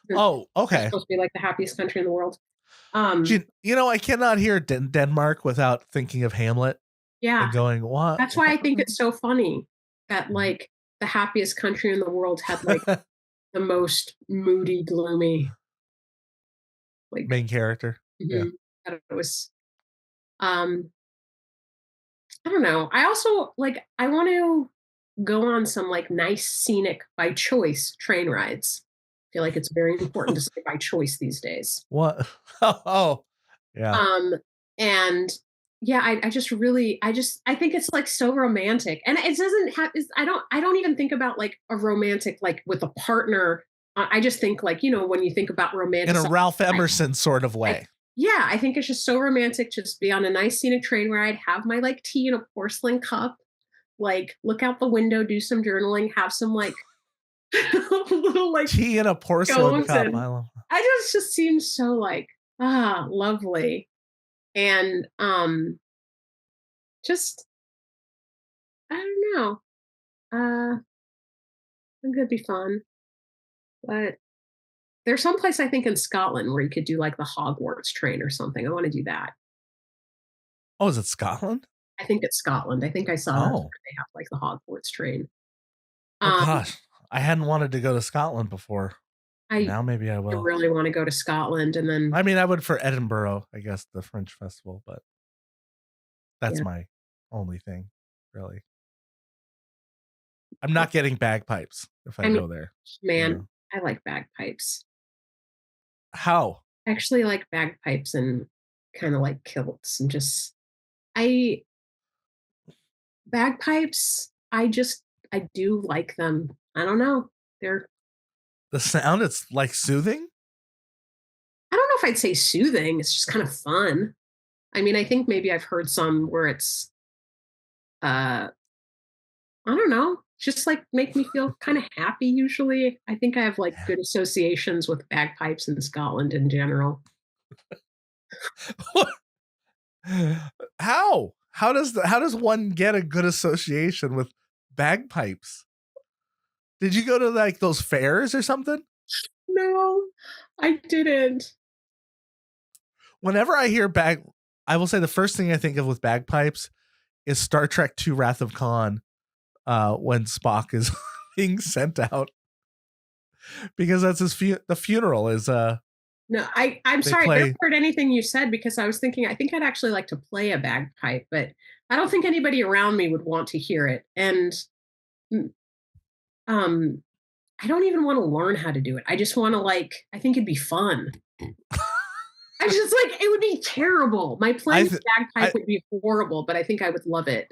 They're Oh, okay. supposed to be like the happiest country in the world. I cannot hear Denmark without thinking of Hamlet Yeah. and going, what? That's why I think it's so funny that like the happiest country in the world had like the most moody, gloomy, like main character. Yeah. that it was I don't know. I also like I want to go on some like nice scenic by choice train rides. I feel like it's very important to say by choice these days. What? Oh, yeah. And yeah, I think it's like so romantic. And it doesn't have I don't even think about like a romantic like with a partner. I just think like, when you think about romantic in a Ralph Emerson sort of way. Yeah, I think it's just so romantic. Just be on a nice scenic train ride, have my like tea in a porcelain cup, like look out the window, do some journaling, have some like little like tea in a porcelain cup. I just seems so like lovely. And just I don't know. It could be fun. But there's some place I think in Scotland where you could do like the Hogwarts train or something. I want to do that. Oh, is it Scotland? I think it's Scotland. I think I saw that they have like the Hogwarts train. Oh gosh, I hadn't wanted to go to Scotland before. Now maybe I will. I really want to go to Scotland, and then I mean, I would for Edinburgh, I guess, the French festival, but that's my only thing, really. I'm not getting bagpipes if I go there. Man, I like bagpipes. How? I actually like bagpipes and kind of like kilts and just bagpipes. I do like them. I don't know. They're the sound. It's like soothing. I don't know if I'd say soothing. It's just kind of fun. I mean, I think maybe I've heard some where it's, I don't know, just like make me feel kind of happy. Usually, I think I have like good associations with bagpipes in Scotland in general. How does one get a good association with bagpipes? Did you go to like those fairs or something? No, I didn't. Whenever I hear I will say the first thing I think of with bagpipes is Star Trek II Wrath of Khan, when Spock is being sent out. Because that's the funeral is No, I'm sorry, I never heard anything you said because I was thinking I think I'd actually like to play a bagpipe, but I don't think anybody around me would want to hear it. And I don't even want to learn how to do it. I just want to I think it'd be fun. I just it would be terrible. My playing bagpipe would be horrible, but I think I would love it.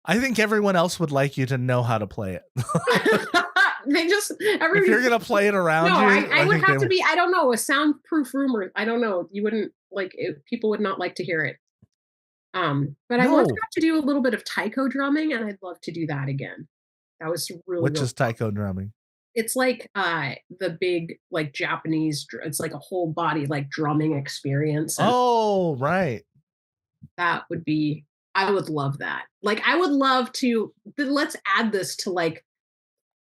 I think everyone else would like you to know how to play it. If you're gonna play it around you, I would have to be. I don't know, a soundproof room, or I don't know. You wouldn't people would not like to hear it. But I once got to do a little bit of taiko drumming, and I'd love to do that again. That was really. Which is taiko drumming? It's like the big Japanese. It's like a whole body drumming experience. Oh, right. That would be. I would love that. I would love to. Let's add this to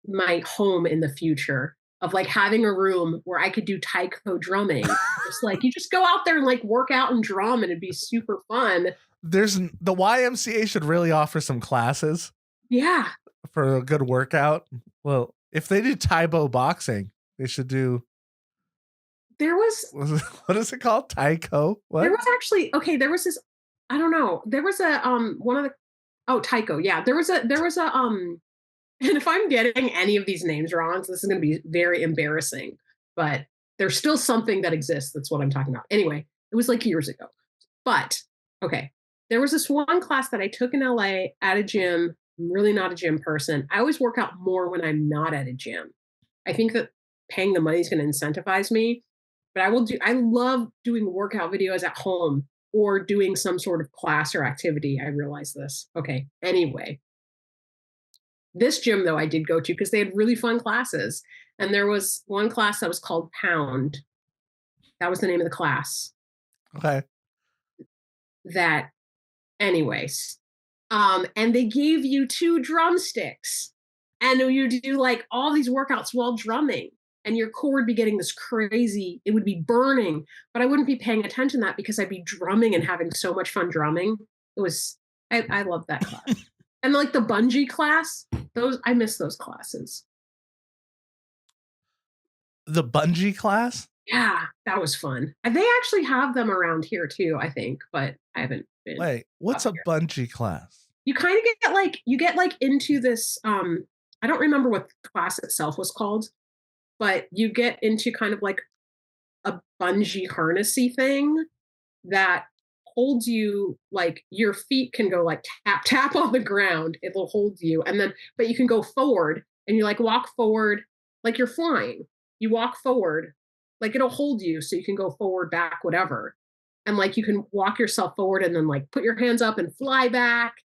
my home in the future of having a room where I could do taiko drumming. Just you just go out there and work out and drum, and it'd be super fun. The YMCA should really offer some classes. Yeah. For a good workout. Well, if they do Taibo boxing, they should do. What is it called? Taiko? What? There was actually there was this. I don't know. There was a one of the taiko. Yeah, there was a And if I'm getting any of these names wrong, so this is going to be very embarrassing, but there's still something that exists. That's what I'm talking about. Anyway, it was like years ago. But okay, there was this one class that I took in LA at a gym. I'm really not a gym person. I always work out more when I'm not at a gym. I think that paying the money is going to incentivize me, but I love doing workout videos at home or doing some sort of class or activity. I realize this. Okay. Anyway, this gym though I did go to because they had really fun classes. And there was one class that was called Pound. That was the name of the class. Okay. That anyways. And they gave you 2 drumsticks. And you do like all these workouts while drumming. And your core would be getting this crazy, it would be burning, but I wouldn't be paying attention to that because I'd be drumming and having so much fun drumming. It was, I love that class. And like the bungee class, I miss those classes. The bungee class? Yeah, that was fun. They actually have them around here too, I think, but I haven't been. Wait, what's a bungee class? You kind of get like into this, I don't remember what the class itself was called, but you get into kind of like a bungee harnessy thing that holds you, like your feet can go like tap tap on the ground, it will hold you, and then but you can go forward and you like walk forward like you're flying, you walk forward, like it'll hold you so you can go forward, back, whatever, and like you can walk yourself forward and then like put your hands up and fly back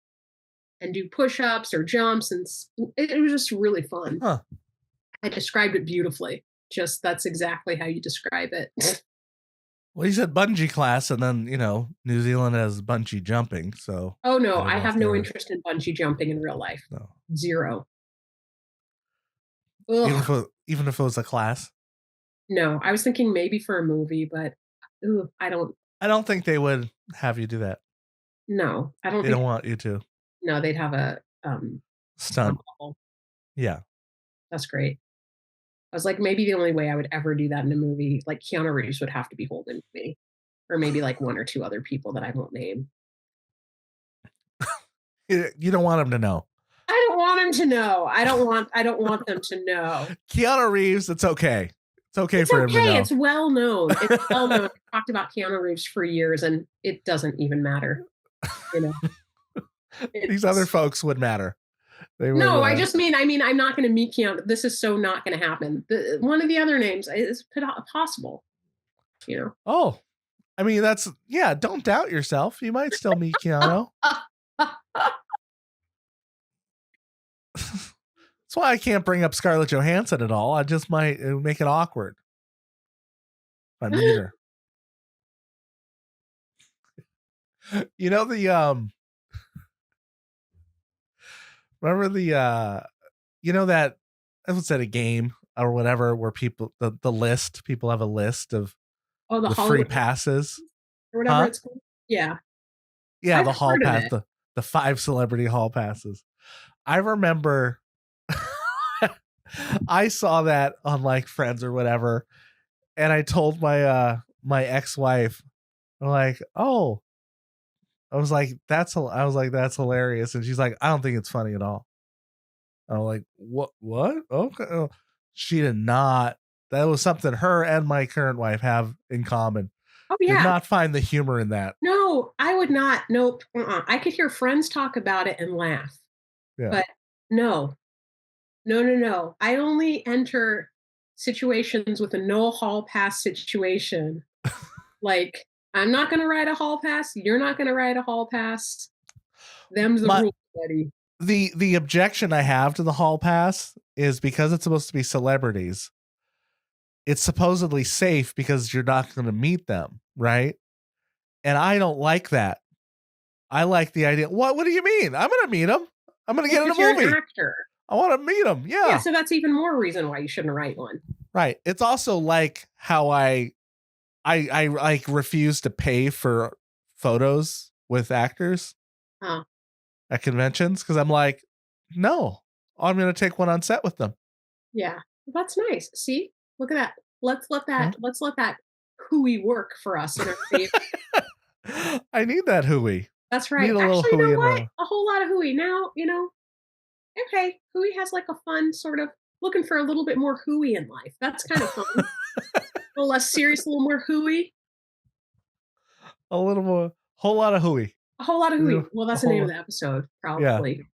and do push-ups or jumps, and it was just really fun. Huh. I described it beautifully. Just that's exactly how you describe it. Well, you said bungee class, and then, New Zealand has bungee jumping. So. Oh, no, I have no interest in bungee jumping in real life. No. Zero. Even if it was a class? No, I was thinking maybe for a movie, but I don't think they would have you do that. No, I don't. They don't want you to. No, they'd have a stunt. Yeah. That's great. I was like, maybe the only way I would ever do that in a movie, like Keanu Reeves would have to be holding me, or maybe like 1 or 2 other people that I won't name. You don't want him to know. I don't want him to know. I don't want them to know. Keanu Reeves, it's okay. It's okay for him to know. It's well known. It's well known. I've talked about Keanu Reeves for years, and it doesn't even matter. These other folks would matter. No, I just mean, I'm not going to meet Keanu. This is so not going to happen. One of the other names is possible. Oh, don't doubt yourself. You might still meet Keanu. That's why I can't bring up Scarlett Johansson at all. I just might make it awkward if I meet her. Remember that I was at a game or whatever where people the list, people have a list of the free passes or whatever it's called. Yeah. Yeah, the hall pass, the 5 celebrity hall passes. I remember I saw that on like Friends or whatever, and I told my my ex-wife, I'm like, oh, I was like, that's hilarious. And she's like, I don't think it's funny at all. I'm like, what? Okay. She did not. That was something her and my current wife have in common. Oh, yeah. Did not find the humor in that. No, I would not. Nope. I could hear friends talk about it and laugh. Yeah. But no. I only enter situations with a no hall pass situation. Like, I'm not going to ride a hall pass. You're not going to ride a hall pass. Them's the rules, buddy. The objection I have to the hall pass is because it's supposed to be celebrities. It's supposedly safe because you're not going to meet them, right? And I don't like that. I like the idea. What do you mean? I'm going to meet them. I'm going to get in a movie. You're an actor. I want to meet them. Yeah. Yeah. So that's even more reason why you shouldn't write one. Right. It's also like how I like refuse to pay for photos with actors at conventions because I'm like, no, I'm going to take one on set with them. Yeah, that's nice. See, look at that. Let's let that Hooey work for us. In our I need that Hooey. That's right. Actually, you know what? A whole lot of Hooey now. okay, Hooey has like a fun sort of looking for a little bit more Hooey in life. That's kind of fun. A little less serious, a little more Hooey. A little more, whole lot of hooey. A whole lot of You know, Hooey. Well, a that's the name of whole, the episode, yeah. probably.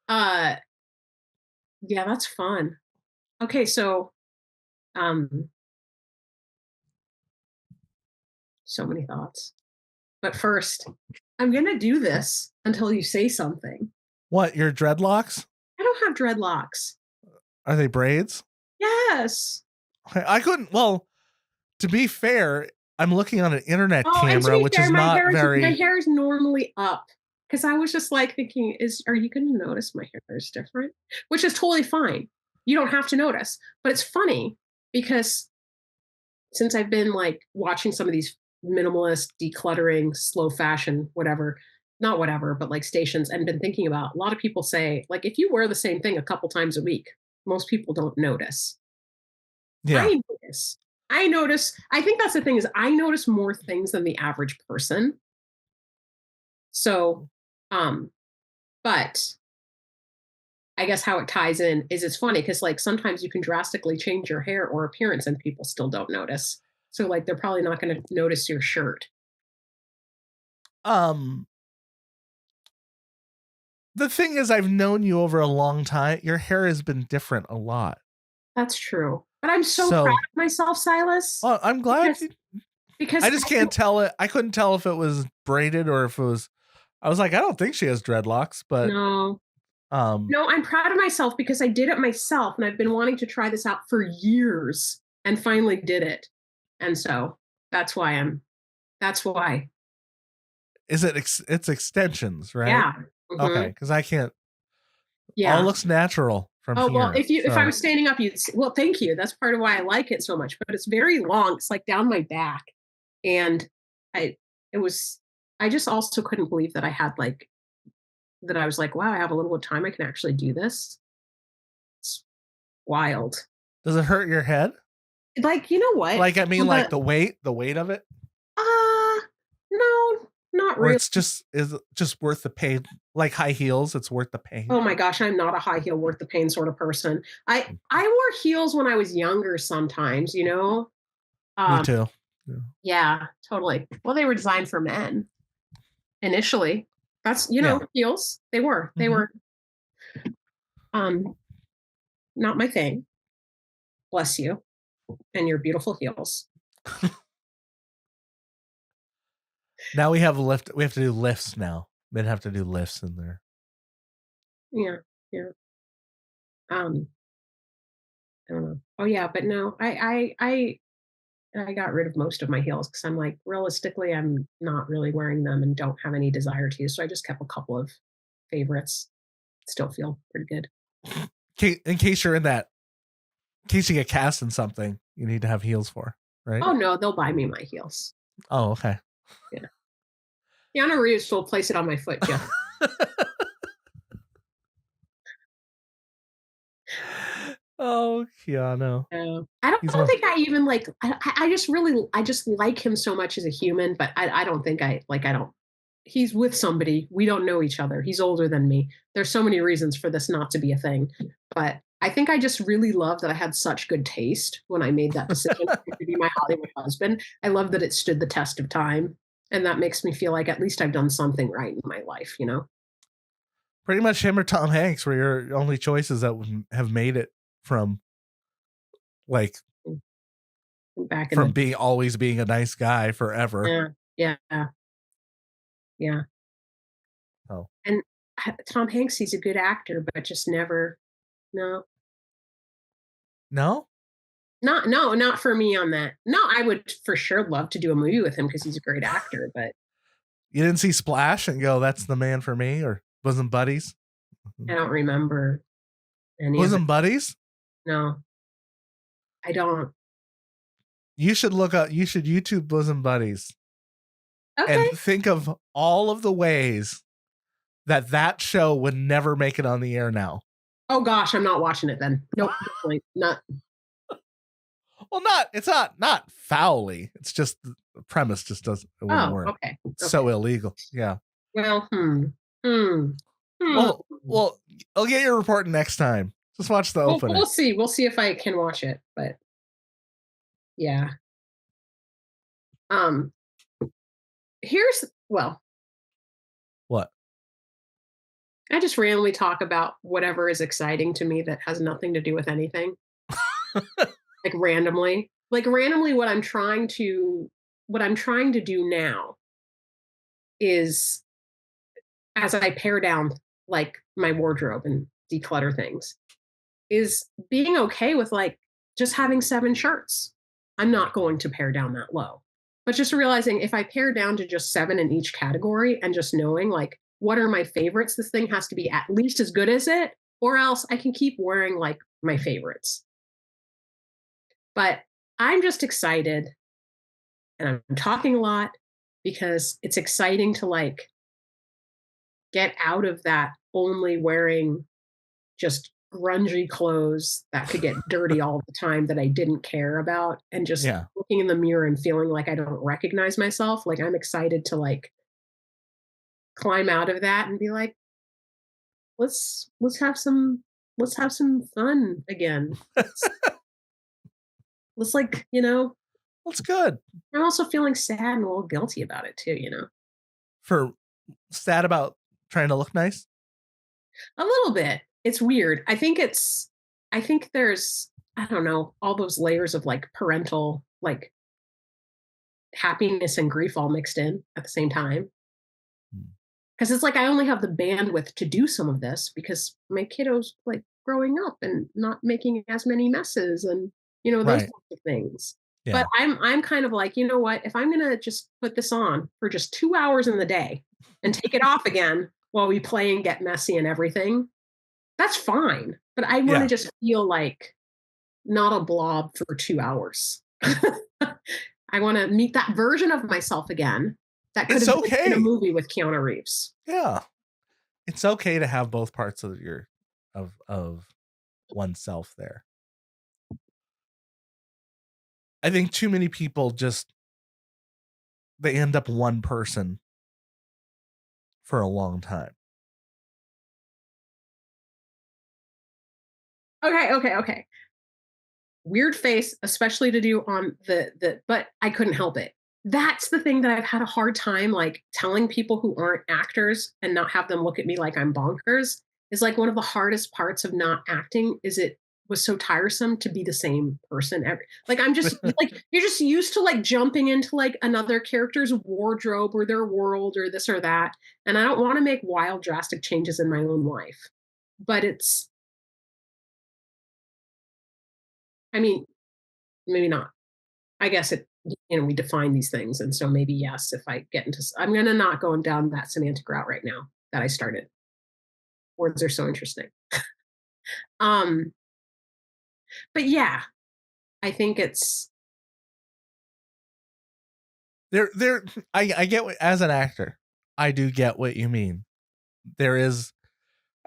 But yeah, that's fun. Okay, so um so many thoughts. But first, I'm gonna do this until you say something. What, your dreadlocks? I don't have dreadlocks. Are they braids? Yes. I couldn't. Well, to be fair, I'm looking on an internet Oh, and to camera, be which fair, is not very. my hair is normally up because I was just like thinking, are you going to notice my hair is different? Which is totally fine. You don't have to notice, but it's funny because since I've been like watching some of these minimalist, decluttering, slow fashion, whatever, not whatever, but like stations, and been thinking about a lot of people say like if you wear the same thing a couple times a week, most people don't notice. Yeah. I notice. I notice. I think that's the thing is I notice more things than the average person. So, but I guess how it ties in is it's funny because like sometimes you can drastically change your hair or appearance and people still don't notice. So like they're probably not going to notice your shirt. The thing is, I've known you over a long time. Your hair has been different a lot. That's true. But I'm so proud of myself, Silas. Well, I'm glad because I just can't tell it. I couldn't tell if it was braided or if it was. I was like, I don't think she has dreadlocks, but no, I'm proud of myself because I did it myself, and I've been wanting to try this out for years, and finally did it. And so that's why That's why. Is it? It's extensions, right? Yeah. Mm-hmm. Okay, because I can't. Yeah. All looks natural from here. Well, if I was standing up, you'd. Well, thank you. That's part of why I like it so much. But it's very long. It's like down my back, and I just also couldn't believe that I had like that. I was like, wow, I have a little bit of time. I can actually do this. It's wild. Does it hurt your head? Like, you know what? Like, I mean, like the weight of it. No, not really. Or it's just worth the pain. Like high heels, it's worth the pain. Oh my gosh, I'm not a high heel worth the pain sort of person. I wore heels when I was younger sometimes, you know? Me too. Yeah, totally. Well, they were designed for men initially. That's, heels. They were. They were not my thing. Bless you. And your beautiful heels. Now we have we have to do lifts now. Men have to do lifts in there. Yeah. I don't know. Oh yeah, but no, I got rid of most of my heels because I'm like, realistically, I'm not really wearing them and don't have any desire to. So I just kept a couple of favorites. Still feel pretty good. In case you're in that, in case you get cast in something, you need to have heels for, right? Oh no, they'll buy me my heels. Oh, okay. Yeah. Keanu Reeves will place it on my foot, Jeff. Oh, Keanu. I don't think I even like, I just like him so much as a human, but I don't think he's with somebody. We don't know each other. He's older than me. There's so many reasons for this not to be a thing, but I think I just really love that I had such good taste when I made that decision to be my Hollywood husband. I love that it stood the test of time. And that makes me feel like at least I've done something right in my life, you know? Pretty much him or Tom Hanks were your only choices that would have made it from like back from always being a nice guy forever. Yeah. Oh. And Tom Hanks, he's a good actor, but just never. No. Not for me on that. No, I would for sure love to do a movie with him because he's a great actor, but you didn't see Splash and go, that's the man for me, or Bosom Buddies? I don't remember any Bosom Buddies? No. I don't. You should YouTube Bosom Buddies. Okay. And think of all of the ways that show would never make it on the air now. Oh gosh, I'm not watching it then. Nope. Not. Well, it's not foully. It's just the premise just wouldn't work. Okay. It's so illegal. Yeah. Well, Well, Well, I'll get your report next time. Just watch the opening. We'll see. We'll see if I can watch it. But yeah. Here's what? I just randomly talk about whatever is exciting to me that has nothing to do with anything. Like randomly. Like randomly what I'm trying to do now is, as I pare down like my wardrobe and declutter things, is being okay with like just having 7 shirts. I'm not going to pare down that low. But just realizing if I pare down to just 7 in each category and just knowing like what are my favorites, this thing has to be at least as good as it, or else I can keep wearing like my favorites. But I'm just excited, and I'm talking a lot because it's exciting to like get out of that only wearing just grungy clothes that could get dirty all the time that I didn't care about, and just looking in the mirror and feeling like I don't recognize myself. Like I'm excited to like climb out of that and be like, let's have some fun again. Let's like, that's good. I'm also feeling sad and a little guilty about it too, For sad about trying to look nice? A little bit. It's weird. I think there's, I don't know, all those layers of like parental, like happiness and grief all mixed in at the same time. Because it's like I only have the bandwidth to do some of this because my kiddo's like growing up and not making as many messes and those sorts of things. Yeah. But I'm kind of like, you know what? If I'm gonna just put this on for just 2 hours in the day and take it off again while we play and get messy and everything, that's fine. But I want to just feel like not a blob for 2 hours. I want to meet that version of myself again. That could have been in a movie with Keanu Reeves. Yeah. It's okay to have both parts of of oneself there. I think too many people they end up one person for a long time. Okay. Weird face, especially to do on but I couldn't help it. That's the thing that I've had a hard time like telling people who aren't actors and not have them look at me like I'm bonkers is like one of the hardest parts of not acting is it was so tiresome to be the same person like I'm just like you're just used to like jumping into like another character's wardrobe or their world or this or that, and I don't want to make wild drastic changes in my own life, but it's, I mean, maybe not. I guess we define these things, and so maybe yes. If I get into, I'm gonna not go down that semantic route right now that I started. Words are so interesting. But yeah, I think it's there. I get as an actor, I do get what you mean. I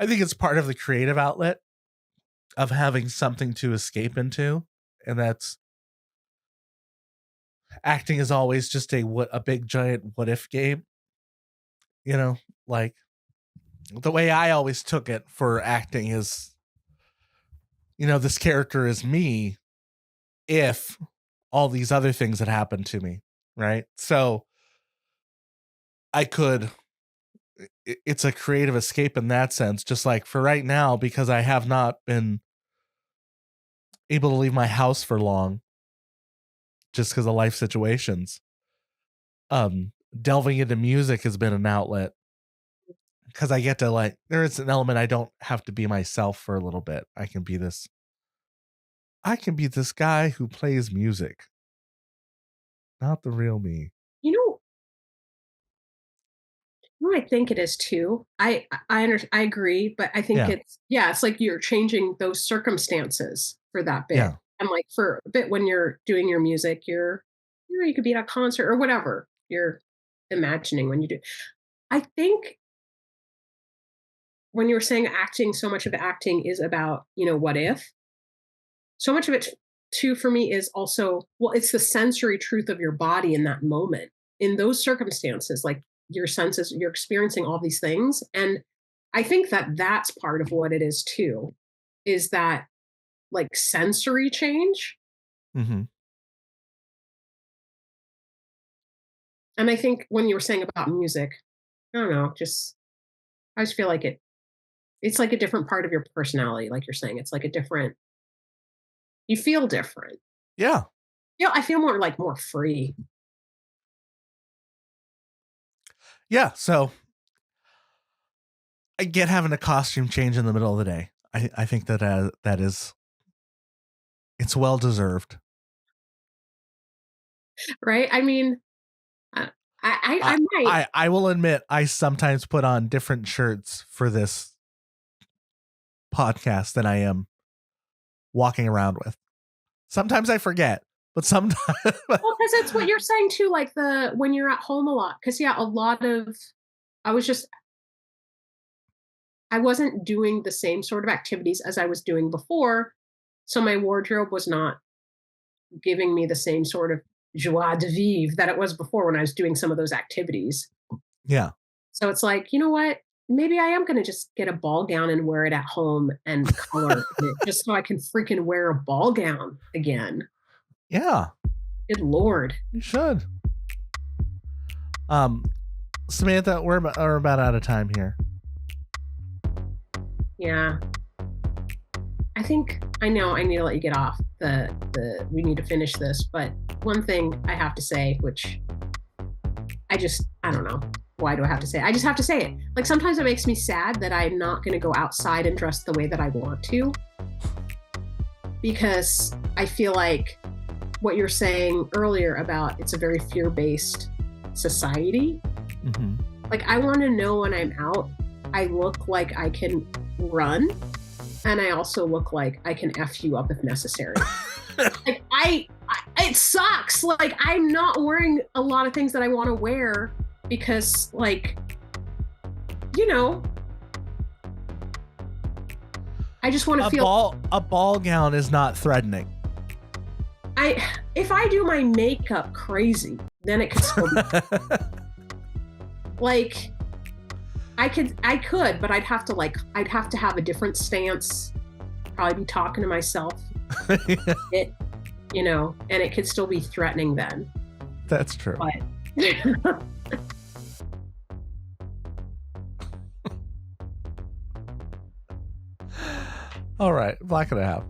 think it's part of the creative outlet of having something to escape into, and that's acting is always just a big giant what if game. Like the way I always took it for acting is, this character is me if all these other things had happened to me, right? So it's a creative escape in that sense, just like for right now, because I have not been able to leave my house for long just because of life situations. Delving into music has been an outlet because I get to there is an element I don't have to be myself for a little bit. I can be this guy who plays music, not the real me. I think it is too. I agree, but I think it's like you're changing those circumstances for that bit. Yeah. And like for a bit when you're doing your music, you could be at a concert or whatever you're imagining when you do. I think when you were saying acting, so much of acting is about, what if? So much of it too for me is also, well, it's the sensory truth of your body in that moment. In those circumstances, like your senses, you're experiencing all these things. And I think that that's part of what it is too, is that like sensory change. Mm-hmm. And I think when you were saying about music, I don't know, I just feel like it's like a different part of your personality. Like you're saying, it's like you feel different. Yeah. You know, I feel more free. Yeah. So I get having a costume change in the middle of the day. I think that is, it's well deserved. Right. I mean, I might. I will admit I sometimes put on different shirts for this podcast than I am walking around with. Sometimes I forget, but sometimes Well, because it's what you're saying too, like when you're at home a lot. Because yeah, a lot of I wasn't doing the same sort of activities as I was doing before, so my wardrobe was not giving me the same sort of joie de vivre that it was before when I was doing some of those activities. yeah. So it's like, you know what? Maybe I am going to just get a ball gown and wear it at home and color it just so I can freaking wear a ball gown again. Yeah. Good Lord. You should. Samantha, we're about out of time here. Yeah. I think I know I need to let you get off we need to finish this, but one thing I have to say, which I don't know. Why do I have to say it? I just have to say it. Like sometimes it makes me sad that I'm not going to go outside and dress the way that I want to, because I feel like what you're saying earlier about it's a very fear-based society. Mm-hmm. Like I want to know when I'm out, I look like I can run, and I also look like I can F you up if necessary. Like it sucks. Like I'm not wearing a lot of things that I want to wear because, like, you know, I just want to feel a ball gown is not threatening. If I do my makeup crazy, then it could still be like I could, but I'd have to have a different stance, probably be talking to myself. You know, and it could still be threatening then. That's true. But all right, Black and a Half.